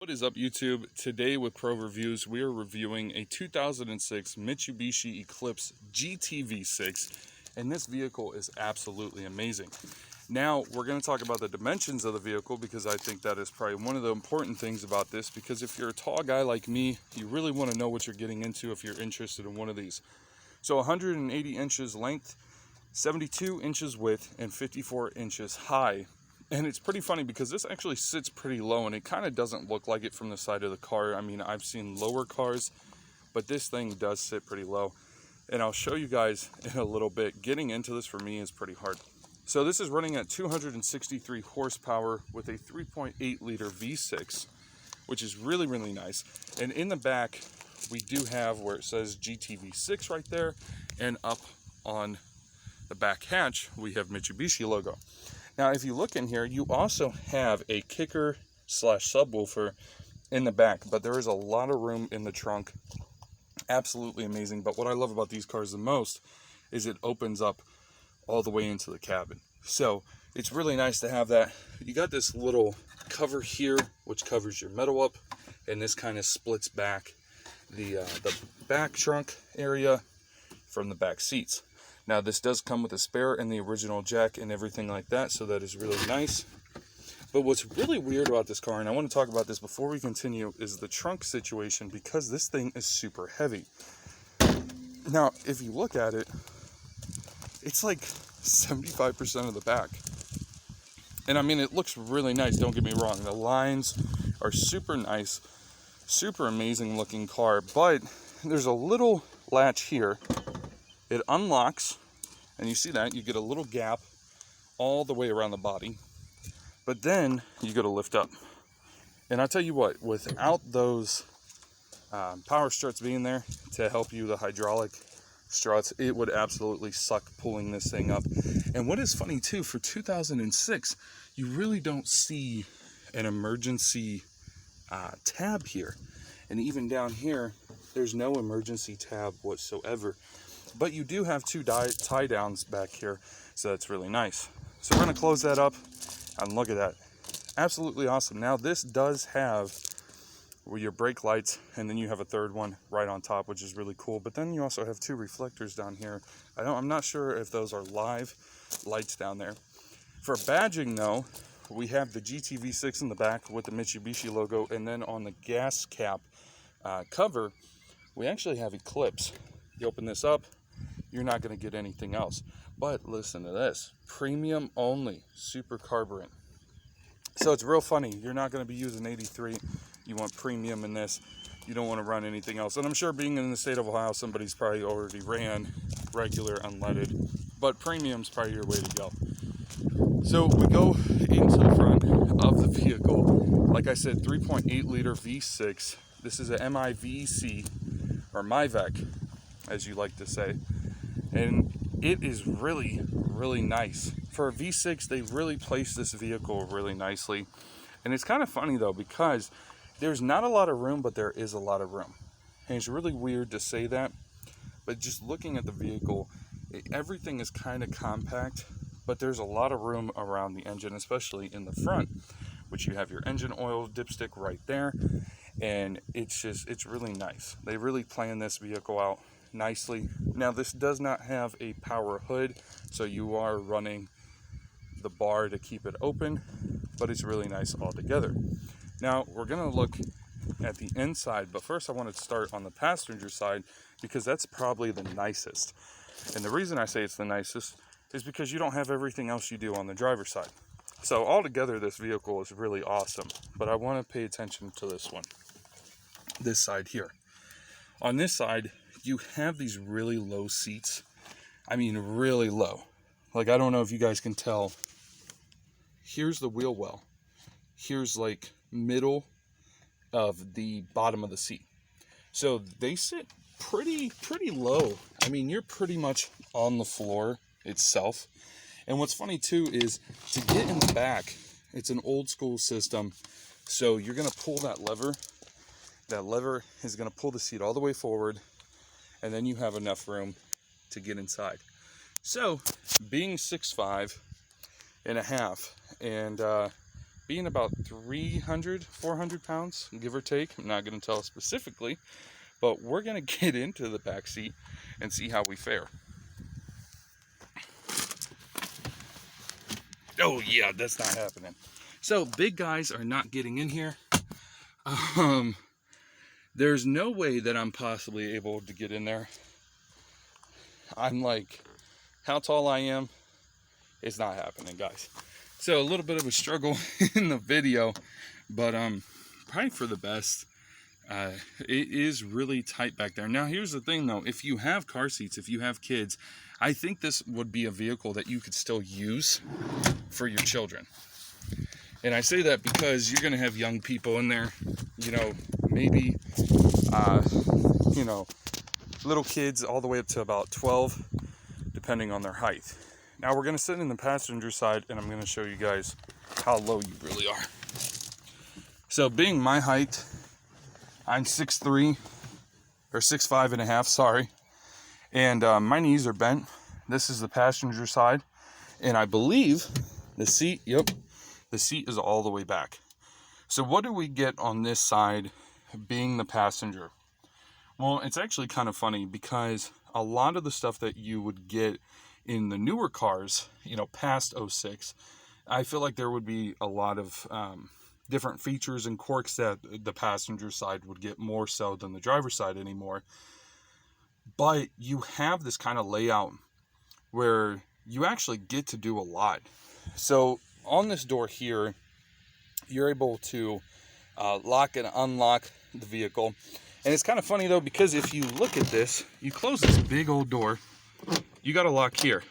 What is up, YouTube? Today with Pro Reviews, we are reviewing a 2006 Mitsubishi Eclipse GT V6, and this vehicle is absolutely amazing. Now, we're going to talk about the dimensions of the vehicle because I think that is probably one of the important things about this, because if you're a tall guy like me, you really want to know what you're getting into if you're interested in one of these. So 180 inches length, 72 inches width, and 54 inches high. And it's pretty funny because this actually sits pretty low, and it kind of doesn't look like it from the side of the car. I mean, I've seen lower cars, but this thing does sit pretty low. And I'll show you guys in a little bit. Getting into this for me is pretty hard. So this is running at 263 horsepower with a 3.8 liter V6, which is really, really nice. And in the back, we do have where it says GT V6 right there, and up on the back hatch, we have Mitsubishi logo. Now, if you look in here, you also have a kicker slash subwoofer in the back, but there is a lot of room in the trunk. Absolutely amazing. But what I love about these cars the most is it opens up all the way into the cabin. So it's really nice to have that. You got this little cover here, which covers your metal up, and this kind of splits back the back trunk area from the back seats. Now, this does come with a spare and the original jack and everything like that, so that is really nice. But what's really weird about this car, and I want to talk about this before we continue, is the trunk situation, because this thing is super heavy. Now, if you look at it, it's like 75% of the back. And I mean, it looks really nice, don't get me wrong. The lines are super nice, super amazing looking car, but there's a little latch here. It unlocks, and you see that, you get a little gap all the way around the body, but then you go to lift up. And I tell you what, without those power struts being there to help you, the hydraulic struts, it would absolutely suck pulling this thing up. And what is funny too, for 2006, you really don't see an emergency tab here. And even down here, there's no emergency tab whatsoever. But you do have two tie downs back here, so that's really nice. So we're going to close that up, and look at that. Absolutely awesome. Now, this does have your brake lights, and then you have a third one right on top, which is really cool. But then you also have two reflectors down here. I'm not sure if those are live lights down there. For badging, though, we have the GT V6 in the back with the Mitsubishi logo, and then on the gas cap cover, we actually have Eclipse. You open this up, you're not going to get anything else. But listen to this, premium only, super carburant. So it's real funny, you're not going to be using 83, you want premium in this, you don't want to run anything else. And I'm sure being in the state of Ohio, somebody's probably already ran regular unleaded, but premium's probably your way to go. So we go into the front of the vehicle. Like I said, 3.8 liter V6. This is a MIVEC, or MIVEC, as you like to say. And it is really, really nice. For a V6, they really placed this vehicle really nicely. And it's kind of funny though, because there's not a lot of room, but there is a lot of room. And it's really weird to say that, but just looking at the vehicle, everything is kind of compact, but there's a lot of room around the engine, especially in the front, which you have your engine oil dipstick right there. And it's really nice. They really planned this vehicle out nicely. Now, this does not have a power hood, so you are running the bar to keep it open, but it's really nice altogether. Now, we're going to look at the inside, but first I want to start on the passenger side, because that's probably the nicest. And the reason I say it's the nicest is because you don't have everything else you do on the driver's side. So altogether, this vehicle is really awesome, but I want to pay attention to this one, this side here. On this side, you have these really low seats. I mean, really low. Like, I don't know if you guys can tell. Here's the wheel well. Here's like middle of the bottom of the seat. So they sit pretty low. I mean, you're pretty much on the floor itself. And what's funny too is to get in the back, it's an old school system. So you're going to pull that lever. That lever is going to pull the seat all the way forward, and then you have enough room to get inside. So being 6'5" and a half, and being about 300, 400 pounds, give or take. I'm not going to tell specifically, but we're going to get into the back seat and see how we fare. Oh yeah, that's not happening. So big guys are not getting in here. There's no way that I'm possibly able to get in there. I'm like, how tall I am, it's not happening, guys. So a little bit of a struggle in the video, but probably for the best. It is really tight back there. Now here's the thing though, if you have car seats, if you have kids, I think this would be a vehicle that you could still use for your children. And I say that because you're going to have young people in there, you know, maybe, you know, little kids all the way up to about 12, depending on their height. Now we're going to sit in the passenger side and I'm going to show you guys how low you really are. So being my height, I'm 6'3", or 6'5" and a half, sorry. And my knees are bent. This is the passenger side. And I believe the seat, yep, the seat is all the way back. So what do we get on this side being the passenger? Well, it's actually kind of funny because a lot of the stuff that you would get in the newer cars, you know, past 06, I feel like there would be a lot of different features and quirks that the passenger side would get more so than the driver's side anymore. But you have this kind of layout where you actually get to do a lot. So on this door here, you're able to lock and unlock the vehicle. And it's kind of funny though, because if you look at this, you close this big old door, you got to lock here,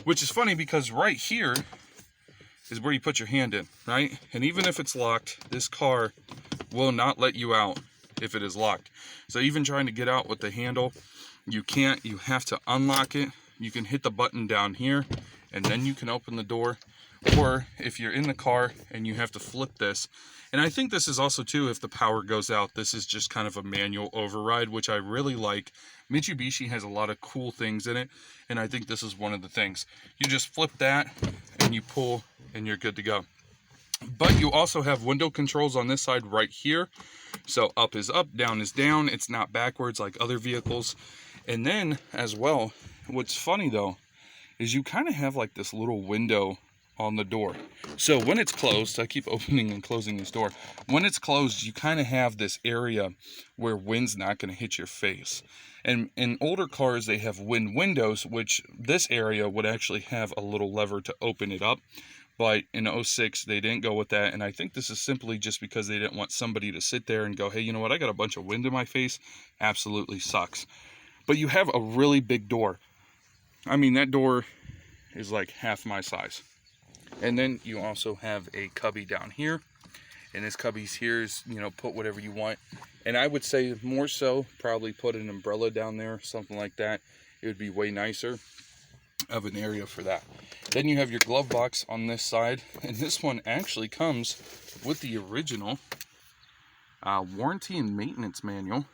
which is funny because right here is where you put your hand in, right? And even if it's locked, this car will not let you out if it is locked. So even trying to get out with the handle, you can't. You have to unlock it. You can hit the button down here and then you can open the door. Or if you're in the car and you have to flip this, and I think this is also too, if the power goes out, this is just kind of a manual override, which I really like. Mitsubishi has a lot of cool things in it, and I think this is one of the things. You just flip that and you pull and you're good to go. But you also have window controls on this side right here. So up is up, down is down. It's not backwards like other vehicles. And then as well, what's funny though, is you kind of have like this little window on the door. So when it's closed, I keep opening and closing this door. When it's closed, you kind of have this area where wind's not going to hit your face. And in older cars, they have wind windows, which this area would actually have a little lever to open it up. But in 06, they didn't go with that. And I think this is simply just because they didn't want somebody to sit there and go, hey, you know what? I got a bunch of wind in my face. Absolutely sucks. But you have a really big door. I mean, that door is like half my size. And then you also have a cubby down here. And this cubby's here is, you know, put whatever you want. And I would say more so, probably put an umbrella down there, something like that. It would be way nicer of an area for that. Then you have your glove box on this side. And this one actually comes with the original warranty and maintenance manual.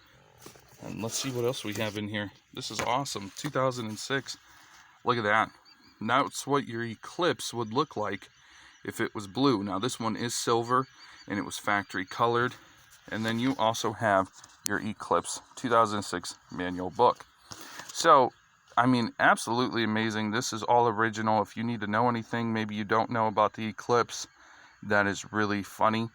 And let's see what else we have in here. This is awesome. 2006. Look at that. That's what your Eclipse would look like if it was blue. Now this one is silver and it was factory colored. And then you also have your Eclipse 2006 manual book. So, I mean, absolutely amazing. This is all original. If you need to know anything, maybe you don't know about the Eclipse, that is really funny.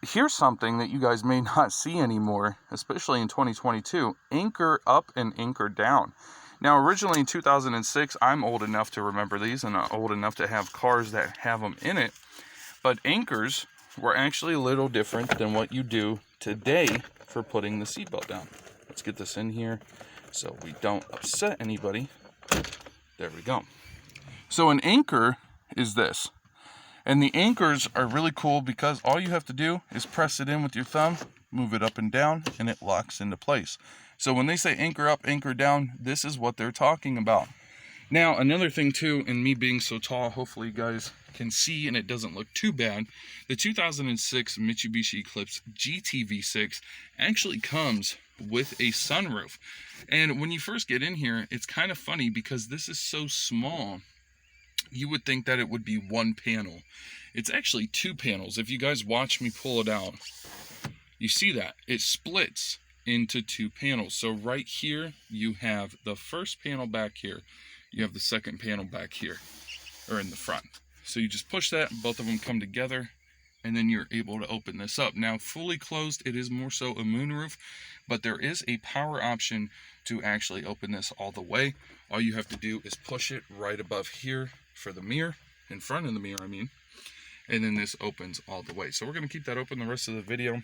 Here's something that you guys may not see anymore, especially in 2022, anchor up and anchor down. Now, originally in 2006, I'm old enough to remember these and old enough to have cars that have them in it. But anchors were actually a little different than what you do today for putting the seatbelt down. Let's get this in here so we don't upset anybody. There we go. So an anchor is this. And the anchors are really cool because all you have to do is press it in with your thumb, move it up and down, and it locks into place. So when they say anchor up, anchor down, this is what they're talking about. Now, another thing too, and me being so tall, hopefully you guys can see and it doesn't look too bad, the 2006 Mitsubishi Eclipse GT V6 actually comes with a sunroof. And when you first get in here, it's kind of funny because this is so small you would think that it would be one panel. It's actually two panels. If you guys watch me pull it out, you see that it splits into two panels. So right here, you have the first panel back here. You have the second panel back here, or in the front. So you just push that, both of them come together, and then you're able to open this up. Now, fully closed, it is more so a moonroof, but there is a power option to actually open this all the way. All you have to do is push it right above here for the mirror, in front of the mirror, I mean, and then this opens all the way. So we're gonna keep that open the rest of the video.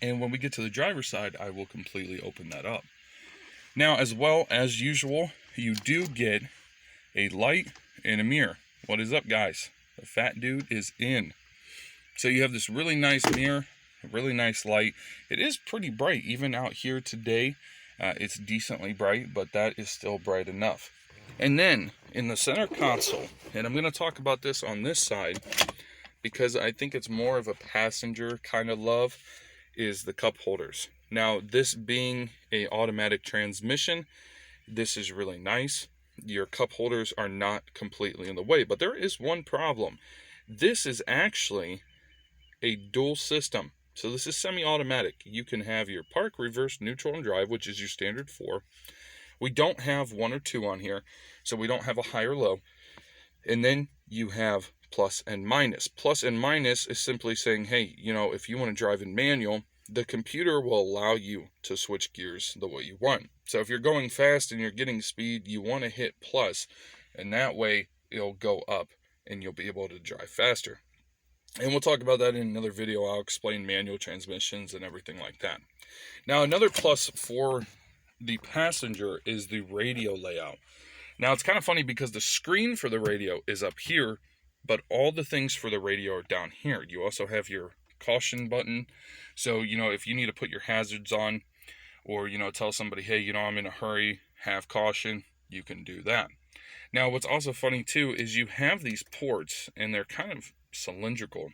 And when we get to the driver's side, I will completely open that up. Now, as well as usual, you do get a light and a mirror. What is up, guys? The fat dude is in. So you have this really nice mirror, a really nice light. It is pretty bright, even out here today. It's decently bright, but that is still bright enough. And then in the center console, and I'm going to talk about this on this side because I think it's more of a passenger kind of love, is the cup holders. Now, this being a automatic transmission, this is really nice. Your cup holders are not completely in the way, but there is one problem. This is actually a dual system. So this is semi-automatic. You can have your park, reverse, neutral, and drive, which is your standard 4. We don't have 1 or 2 on here, so we don't have a high or low. And then you have plus and minus. Plus and minus is simply saying, hey, you know, if you want to drive in manual, the computer will allow you to switch gears the way you want. So if you're going fast and you're getting speed, you want to hit plus, and that way it'll go up and you'll be able to drive faster. And we'll talk about that in another video. I'll explain manual transmissions and everything like that. Now, another plus for the passenger is the radio layout. Now, it's kind of funny because the screen for the radio is up here, but all the things for the radio are down here. You also have your caution button. So, you know, if you need to put your hazards on, or, you know, tell somebody, hey, you know, I'm in a hurry, have caution, you can do that. Now, what's also funny too is you have these ports, and they're kind of cylindrical,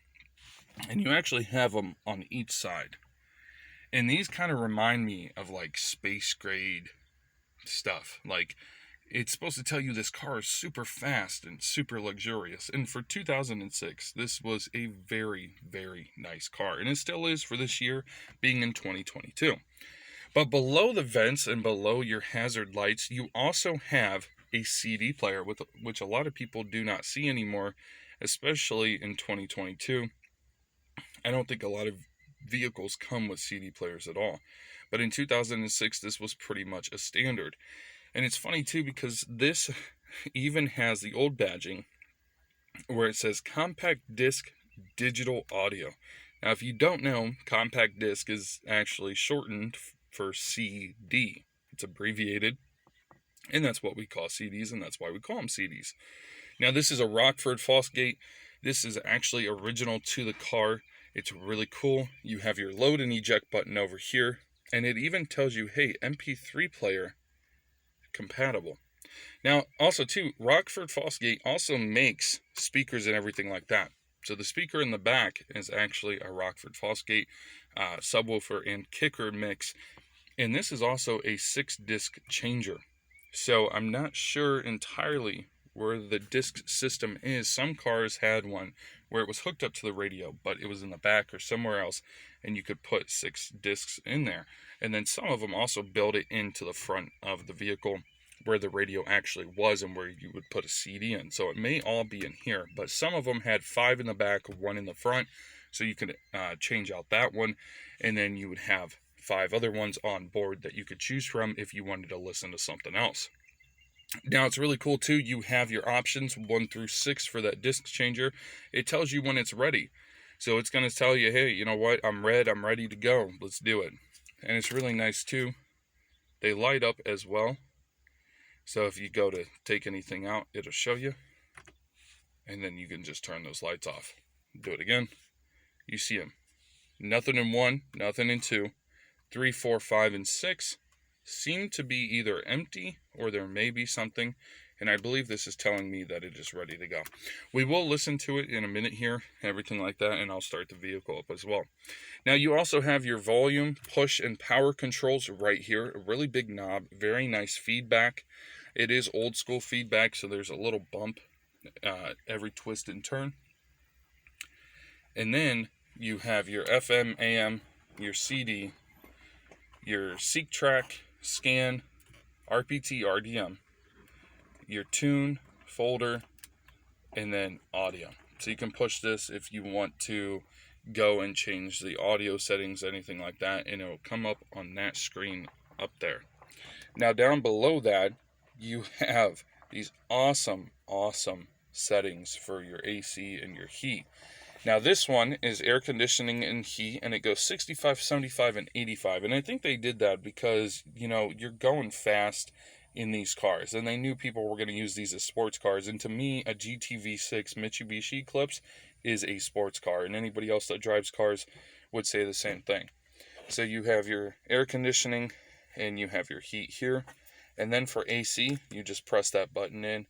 and you actually have them on each side. And these kind of remind me of like space grade stuff. Like, it's supposed to tell you this car is super fast and super luxurious. And for 2006, this was a very, very nice car. And it still is for this year, being in 2022. But below the vents and below your hazard lights, you also have a CD player, which a lot of people do not see anymore, especially in 2022. I don't think a lot of vehicles come with CD players at all. But in 2006, this was pretty much a standard. And it's funny too, because this even has the old badging where it says compact disc digital audio. Now, if you don't know, compact disc is actually shortened for CD. It's abbreviated, and that's what we call CDs, and that's why we call them CDs. Now, this is a Rockford Fosgate. This is actually original to the car. It's really cool. You have your load and eject button over here, and it even tells you, hey, MP3 player compatible. Now, also too, Rockford Fosgate also makes speakers and everything like that. So the speaker in the back is actually a Rockford Fosgate subwoofer and kicker mix. And this is also a 6-disc changer. So I'm not sure entirely where the disc system is. Some cars had one where it was hooked up to the radio, but it was in the back or somewhere else, and you could put 6 discs in there. And then some of them also built it into the front of the vehicle where the radio actually was and where you would put a CD in. So it may all be in here, but some of them had 5 in the back, 1 in the front. So you could change out that one, and then you would have 5 other ones on board that you could choose from if you wanted to listen to something else. Now, it's really cool too. You have your options 1 through 6 for that disc changer. It tells you when it's ready. So it's going to tell you, hey, you know what? I'm ready to go. Let's do it. And it's really nice too. They light up as well. So if you go to take anything out, it'll show you. And then you can just turn those lights off. Do it again. You see them. Nothing in 1, nothing in 2. 3, 4, 5, and 6 seem to be either empty or there may be something. And I believe this is telling me that it is ready to go. We will listen to it in a minute here, everything like that, and I'll start the vehicle up as well. Now, you also have your volume, push, and power controls right here. A really big knob, very nice feedback. It is old school feedback, so there's a little bump every twist and turn. And then you have your FM, AM, your CD, your Seek Track, Scan, RPT, RDM, your Tune, Folder, and then Audio. So you can push this if you want to go and change the audio settings, anything like that, and it will come up on that screen up there. Now down below that, you have these awesome settings for your AC and your heat. Now this one is air conditioning and heat, and it goes 65, 75, and 85. And I think they did that because, you know, you're going fast in these cars, and they knew people were going to use these as sports cars. And to me, a GT V6 Mitsubishi Eclipse is a sports car, and anybody else that drives cars would say the same thing. So you have your air conditioning and you have your heat here, and then for AC, you just press that button in.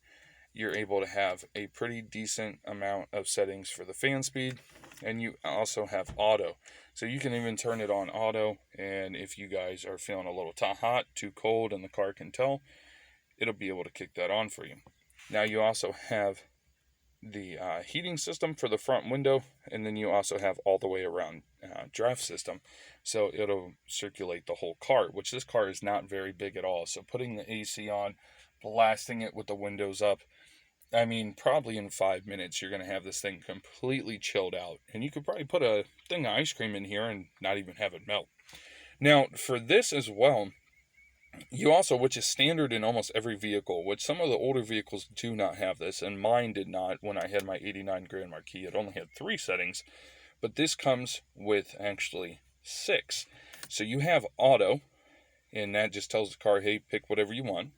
You're able to have a pretty decent amount of settings for the fan speed, and you also have auto. So you can even turn it on auto, and if you guys are feeling a little too hot, too cold, and the car can tell, it'll be able to kick that on for you. Now you also have the heating system for the front window, and then you also have all the way around draft system, so it'll circulate the whole car, which this car is not very big at all. So putting the AC on, blasting it with the windows up, I mean, probably in 5 minutes you're going to have this thing completely chilled out, and you could probably put a thing of ice cream in here and not even have it melt. Now for this as well, you also, which is standard in almost every vehicle, which some of the older vehicles do not have this, and mine did not when I had my 89 Grand Marquis. It only had 3 settings, but this comes with actually 6. So you have auto, and that just tells the car, hey, pick whatever you want.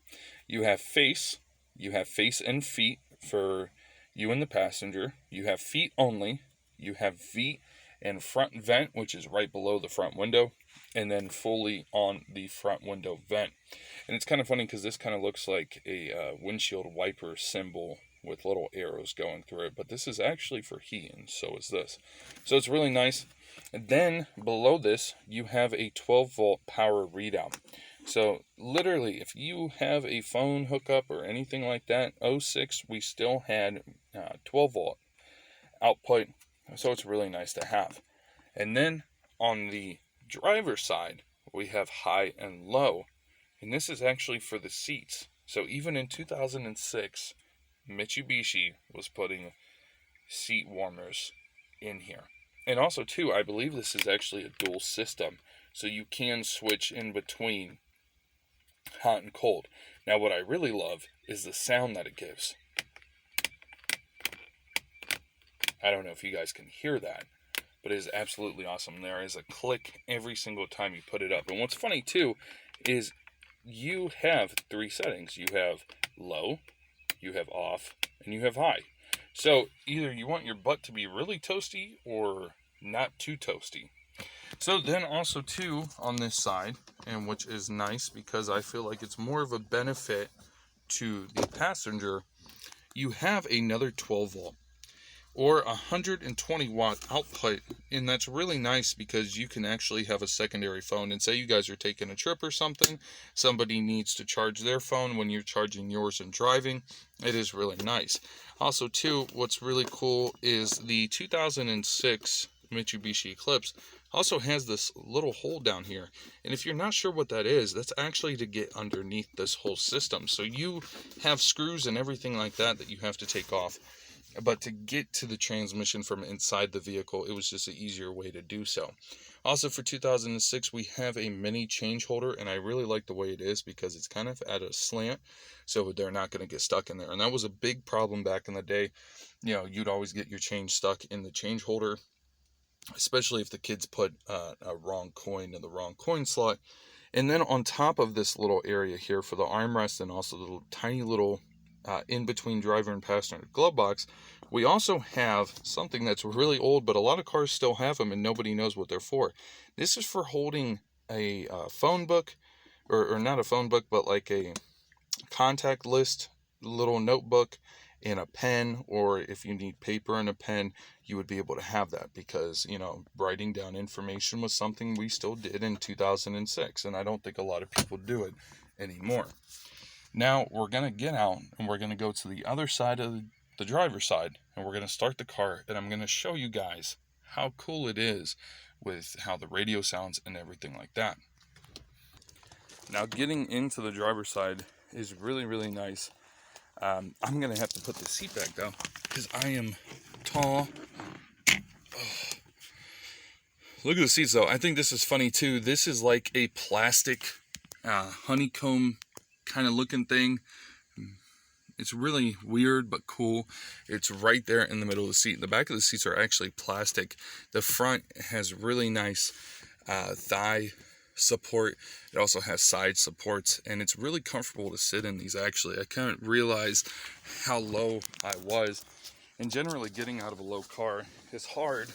You have face and feet for you and the passenger. You have feet only. You have feet and front vent, which is right below the front window, and then fully on the front window vent. And it's kind of funny because this kind of looks like a windshield wiper symbol with little arrows going through it, but this is actually for heat, and so is this. So it's really nice. And then below this, you have a 12-volt power readout. So literally, if you have a phone hookup or anything like that, 06, we still had 12-volt output, so it's really nice to have. And then on the driver's side, we have high and low, and this is actually for the seats. So even in 2006, Mitsubishi was putting seat warmers in here. And also too, I believe this is actually a dual system, so you can switch in between hot and cold. Now what I really love is the sound that it gives. I don't know if you guys can hear that, but it is absolutely awesome. There is a click every single time you put it up. And what's funny too is you have 3 settings. You have low, you have off, and you have high. So either you want your butt to be really toasty or not too toasty. So then also too on this side, and which is nice because I feel like it's more of a benefit to the passenger, you have another 12 volt or 120 watt output, and that's really nice because you can actually have a secondary phone, and say you guys are taking a trip or something, somebody needs to charge their phone when you're charging yours and driving. It is really nice. Also too, what's really cool is the 2006 Mitsubishi Eclipse also has this little hole down here, and if you're not sure what that is, that's actually to get underneath this whole system. So you have screws and everything like that you have to take off, but to get to the transmission from inside the vehicle, it was just an easier way to do so. Also for 2006, we have a mini change holder, and I really like the way it is because it's kind of at a slant, so they're not going to get stuck in there. And that was a big problem back in the day. You know, you'd always get your change stuck in the change holder, especially if the kids put a wrong coin in the wrong coin slot. And then on top of this little area here for the armrest, and also the little tiny little in between driver and passenger glove box, we also have something that's really old, but a lot of cars still have them and nobody knows what they're for. This is for holding a phone book, or not a phone book, but like a contact list little notebook and a pen, or if you need paper and a pen, you would be able to have that, because, you know, writing down information was something we still did in 2006, and I don't think a lot of people do it anymore. Now we're going to get out and we're going to go to the other side of the driver's side, and we're going to start the car, and I'm going to show you guys how cool it is with how the radio sounds and everything like that. Now, getting into the driver's side is really, really nice. I'm going to have to put the seat back though, because I am tall. Oh. Look at the seats though. I think this is funny too. This is like a plastic honeycomb kind of looking thing. It's really weird but cool. It's right there in the middle of the seat. The back of the seats are actually plastic. The front has really nice thigh support. It also has side supports, and it's really comfortable to sit in these. Actually, I couldn't realize how low I was, and generally getting out of a low car is hard,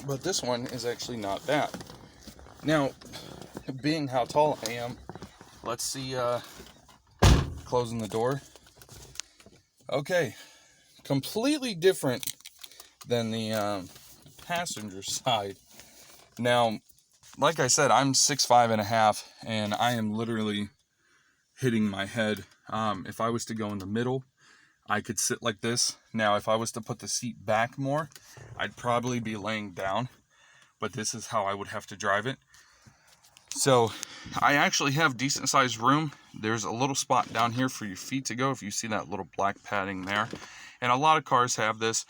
but this one is actually not bad. Now, being how tall I am, let's see, closing the door. Okay, completely different than the passenger side. Now, like I said, I'm 6'5.5", and I am literally hitting my head. If I was to go in the middle, I could sit like this. Now, if I was to put the seat back more, I'd probably be laying down, but this is how I would have to drive it. So, I actually have decent sized room. There's a little spot down here for your feet to go, if you see that little black padding there. And a lot of cars have this.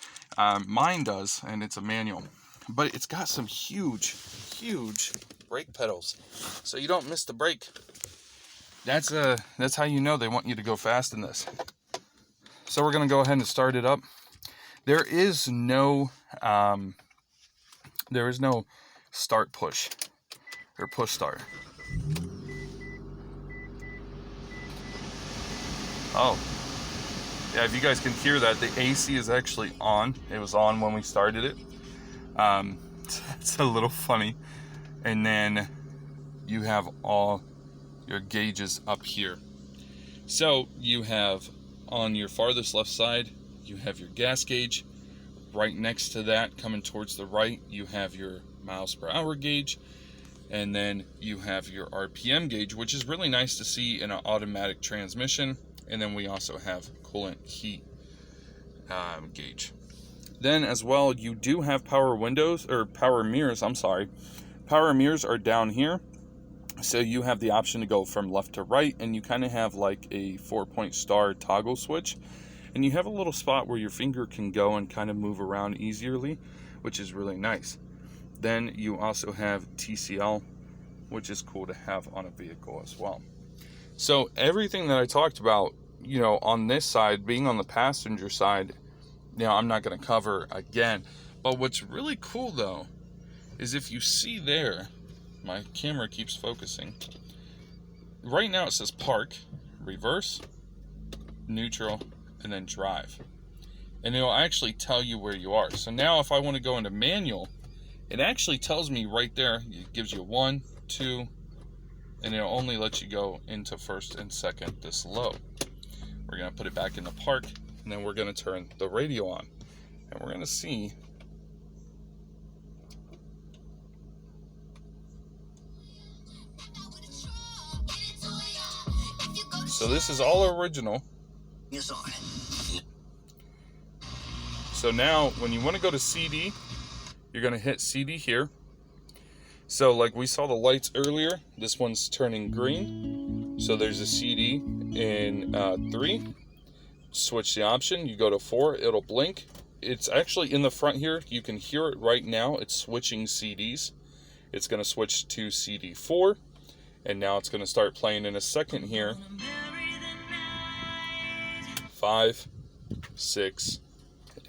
Mine does, and it's a manual. But it's got some huge brake pedals, so you don't miss the brake. That's how you know they want you to go fast in this. So we're gonna go ahead and start it up. There is no start push or push start. Oh yeah, if you guys can hear that, the AC is actually on. It was on when we started it. It's a little funny. And then you have all your gauges up here. So you have on your farthest left side, you have your gas gauge. Right next to that, coming towards the right, you have your miles per hour gauge. And then you have your RPM gauge, which is really nice to see in an automatic transmission. And then we also have coolant heat gauge. Then as well, you do have power windows, or power mirrors, I'm sorry. Power mirrors are down here. So you have the option to go from left to right, and you kind of have like a 4-point star toggle switch. And you have a little spot where your finger can go and kind of move around easily, which is really nice. Then you also have TCL, which is cool to have on a vehicle as well. So everything that I talked about, you know, on this side, being on the passenger side, you know, I'm not going to cover again. But what's really cool though is if you see there, my camera keeps focusing. Right now it says park, reverse, neutral, and then drive. And it'll actually tell you where you are. So now if I want to go into manual, it actually tells me right there. It gives you 1, 2, and it'll only let you go into first and second this low. We're going to put it back in the park, and then we're going to turn the radio on. And we're going to see. So this is all original. So now when you want to go to CD, you're going to hit CD here. So like we saw the lights earlier, this one's turning green. So there's a CD in 3. Switch the option, you go to 4, it'll blink. It's actually in the front here. You can hear it right now. It's switching CDs. It's going to switch to CD 4. And now it's going to start playing in a second here. 5, 6,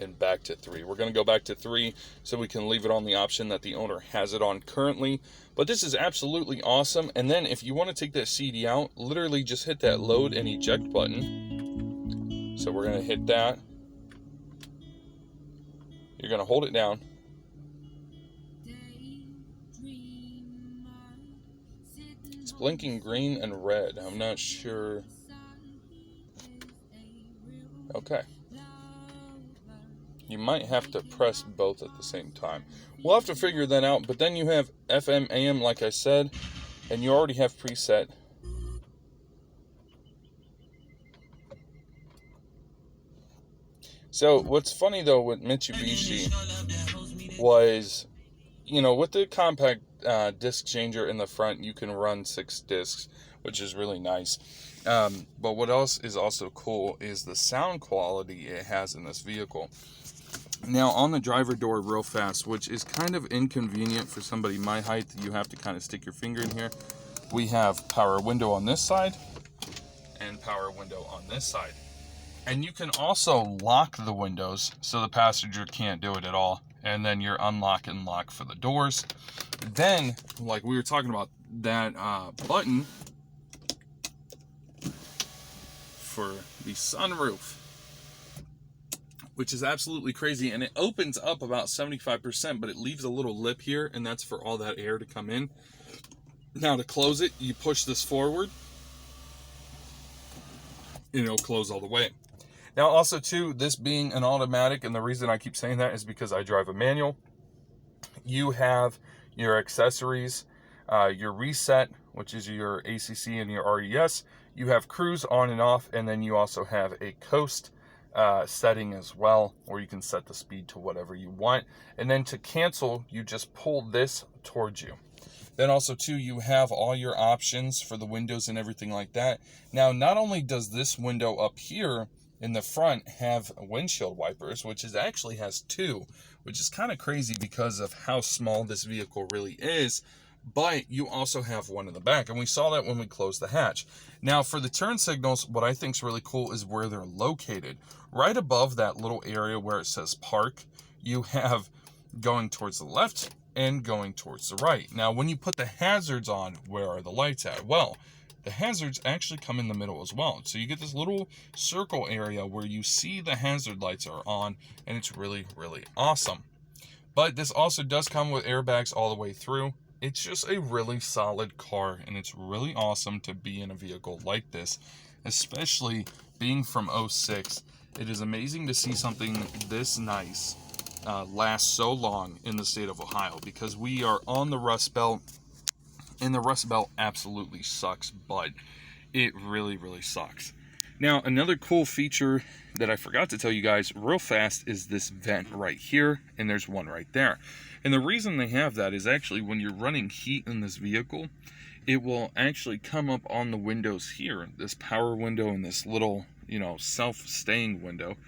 and back to 3. We're going to go back to 3 so we can leave it on the option that the owner has it on currently. But this is absolutely awesome. And then if you want to take that CD out, literally just hit that load and eject button. So we're going to hit that. You're going to hold it down. It's blinking green and red. I'm not sure. Okay. You might have to press both at the same time. We'll have to figure that out. But then you have FM, AM, like I said, and you already have preset. So what's funny though with Mitsubishi was, you know, with the compact disc changer in the front, you can run 6 discs, which is really nice. But what else is also cool is the sound quality it has in this vehicle. Now on the driver door real fast, which is kind of inconvenient for somebody my height, you have to kind of stick your finger in here. We have power window on this side and power window on this side. And you can also lock the windows so the passenger can't do it at all. And then you're unlock and lock for the doors. Then, like we were talking about, that button for the sunroof, which is absolutely crazy. And it opens up about 75%, but it leaves a little lip here, and that's for all that air to come in. Now to close it, you push this forward, and it'll close all the way. Now also too, this being an automatic, and the reason I keep saying that is because I drive a manual, you have your accessories, your reset, which is your ACC and your RES, you have cruise on and off, and then you also have a coast setting as well, where you can set the speed to whatever you want. And then to cancel, you just pull this towards you. Then also too, you have all your options for the windows and everything like that. Now, not only does this window up here in the front have windshield wipers, which is actually has 2, which is kind of crazy because of how small this vehicle really is, but you also have one in the back, and we saw that when we closed the hatch. Now for the turn signals, what I think is really cool is where they're located. Right above that little area where it says park, you have going towards the left and going towards the right. Now when you put the hazards on, where are the lights at? Well, the hazards actually come in the middle as well. So you get this little circle area where you see the hazard lights are on, and it's really, really awesome. But this also does come with airbags all the way through. It's just a really solid car, and it's really awesome to be in a vehicle like this, especially being from 06. It is amazing to see something this nice last so long in the state of Ohio, because we are on the Rust Belt. And the Rust Belt absolutely sucks, but it really, really sucks. Now, another cool feature that I forgot to tell you guys real fast is this vent right here, and there's one right there. And the reason they have that is actually when you're running heat in this vehicle, it will actually come up on the windows here, this power window and this little, you know, self-staying window.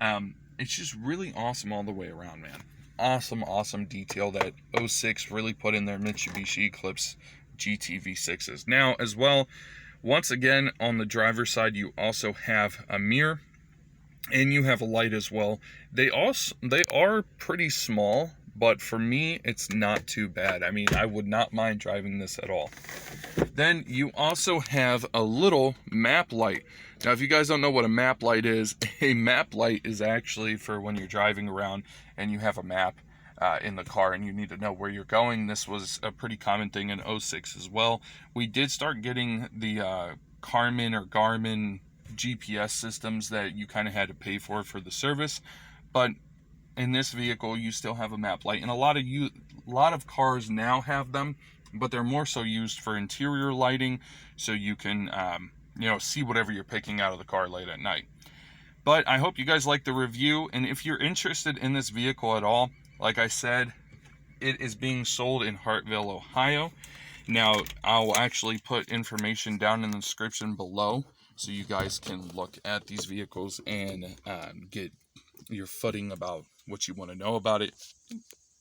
It's just really awesome all the way around, man. Awesome detail that 06 really put in their Mitsubishi Eclipse GT V6s. Now as well, once again, on the driver's side, you also have a mirror, and you have a light as well. They are pretty small, but for me, it's not too bad. I mean, I would not mind driving this at all. Then you also have a little map light. Now, if you guys don't know what a map light is, a map light is actually for when you're driving around and you have a map in the car and you need to know where you're going. This was a pretty common thing in 06 as well. We did start getting the Garmin GPS systems that you kind of had to pay for the service, but in this vehicle you still have a map light, and a lot of cars now have them, but they're more so used for interior lighting, so you can you know, see whatever you're picking out of the car late at night. But I hope you guys like the review, and if you're interested in this vehicle at all, like I said, it is being sold in Hartville, Ohio. Now, I'll actually put information down in the description below so you guys can look at these vehicles and get your footing about what you want to know about it.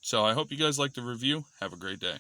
So I hope you guys like the review. Have a great day.